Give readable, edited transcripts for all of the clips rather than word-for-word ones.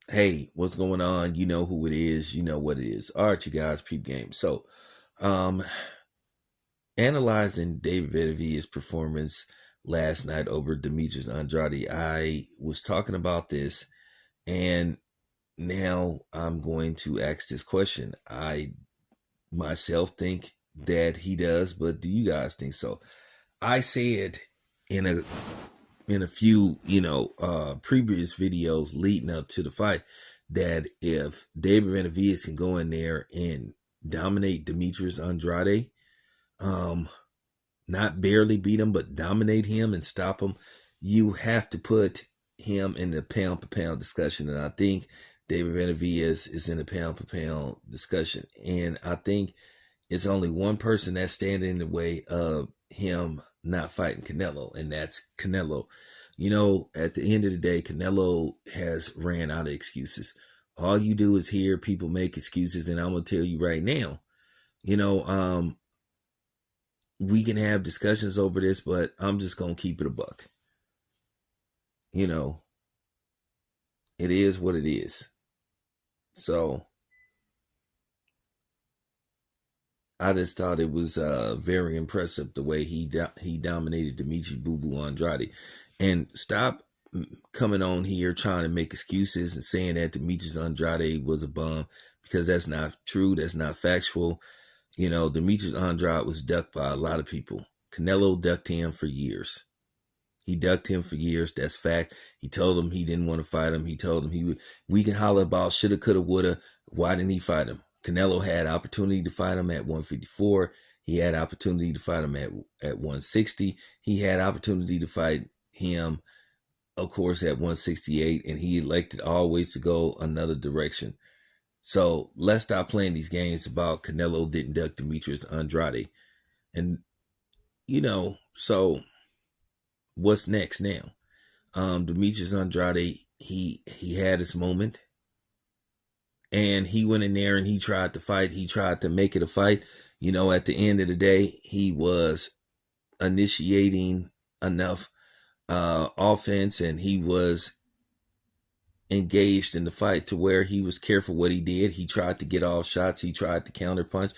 Hey, what's going on? You know who it is. You know what it is. All right, you guys, peep game. So, um, analyzing David Benavidez's performance last night over Demetrius Andrade, I was talking about this, and now I'm going to ask this question. I myself think that he does, but do you guys think so? I said in a few, previous videos leading up to the fight that if David Benavidez can go in there and dominate Demetrius Andrade, um, not barely beat him, but dominate him and stop him, you have to put him in the pound for pound discussion. And I think David Benavidez is in the pound for pound discussion. And I think it's only one person that's standing in the way of him not fighting Canelo, and that's Canelo. At the end of the day, Canelo has ran out of excuses. All you do is hear people make excuses, and I'm gonna tell you right now, you know, um, we can have discussions over this, but I'm just gonna keep it a buck. You know, it is what it is. So I just thought it was very impressive the way he dominated Dimitri Boo Boo Andrade. And stop coming on here trying to make excuses and saying that Demetrius Andrade was a bum, because that's not true. That's not factual. Demetrius Andrade was ducked by a lot of people. Canelo ducked him for years. He ducked him for years. That's fact. He told him he didn't want to fight him. He told him he would. We can holler about shoulda, coulda, woulda. Why didn't he fight him? Canelo had opportunity to fight him at 154. He had opportunity to fight him at 160. He had opportunity to fight him, of course, at 168, and he elected always to go another direction. So let's stop playing these games about Canelo didn't duck Demetrius Andrade. And, so what's next now? Demetrius Andrade, he had his moment, and he went in there and he tried to fight. He tried to make it a fight. At the end of the day, he was initiating enough offense, and he was engaged in the fight to where he was careful what he did. He tried to get off shots. He tried to counter punch.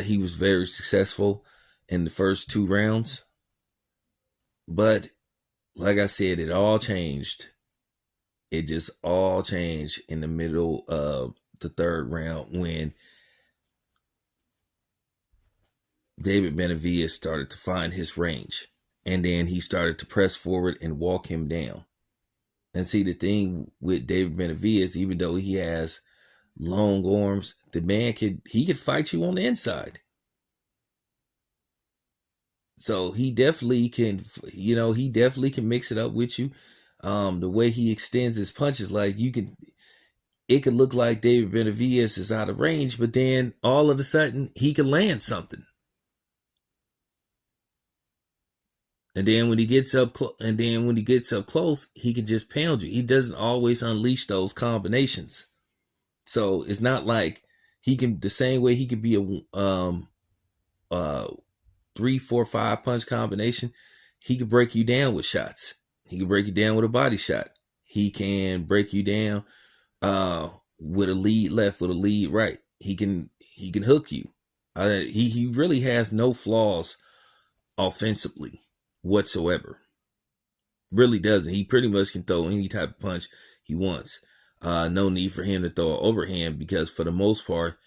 He was very successful in the first 2 rounds. But like I said, it all changed. It just all changed in the middle of the third round when David Benavidez started to find his range. And then he started to press forward and walk him down. And see, the thing with David Benavidez, even though he has long arms, the man could fight you on the inside. So he definitely can, he definitely can mix it up with you. The way he extends his punches, like it could look like David Benavidez is out of range, but then all of a sudden he can land something. And then when he gets up, close, he can just pound you. He doesn't always unleash those combinations. So it's not like he can, the same way he could be a 3, 4, 5 punch combination. He could break you down with shots. He can break you down with a body shot. He can break you down with a lead left, with a lead right. He can hook you. He really has no flaws offensively whatsoever. Really doesn't. He pretty much can throw any type of punch he wants. No need for him to throw an overhand, because for the most part,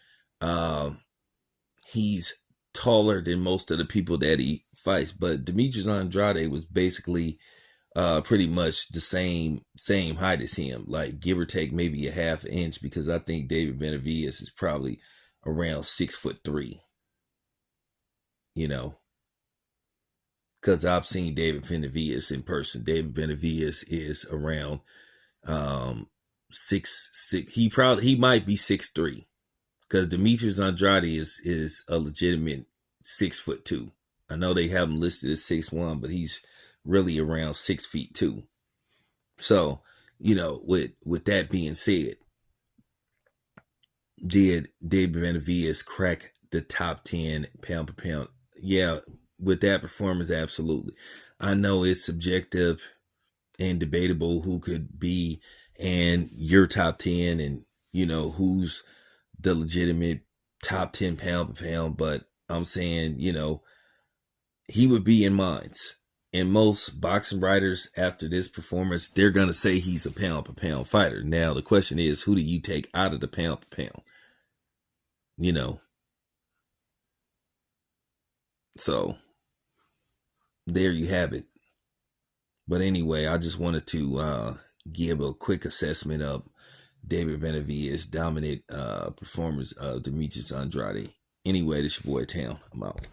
he's taller than most of the people that he fights. But Demetrius Andrade was basically pretty much the same height as him, like give or take maybe a half inch, because I think David Benavidez is probably around 6'3". Because I've seen David Benavidez in person. David Benavidez is around 6'6". He might be 6'3", because Demetrius Andrade is a legitimate 6'2". I know they have him listed as 6'1", but he's really around 6'2". So, with that being said, did David Benavidez crack the top 10 pound per pound? Yeah, with that performance, absolutely. I know it's subjective and debatable who could be and your top 10, and who's the legitimate top 10 pound for pound. But I'm saying, he would be in minds. And most boxing writers after this performance, they're going to say he's a pound for pound fighter. Now, the question is, who do you take out of the pound for pound? So there you have it. But anyway, I just wanted to give a quick assessment of David Benavidez' dominant performance of Demetrius Andrade. Anyway, this your boy Town. I'm out.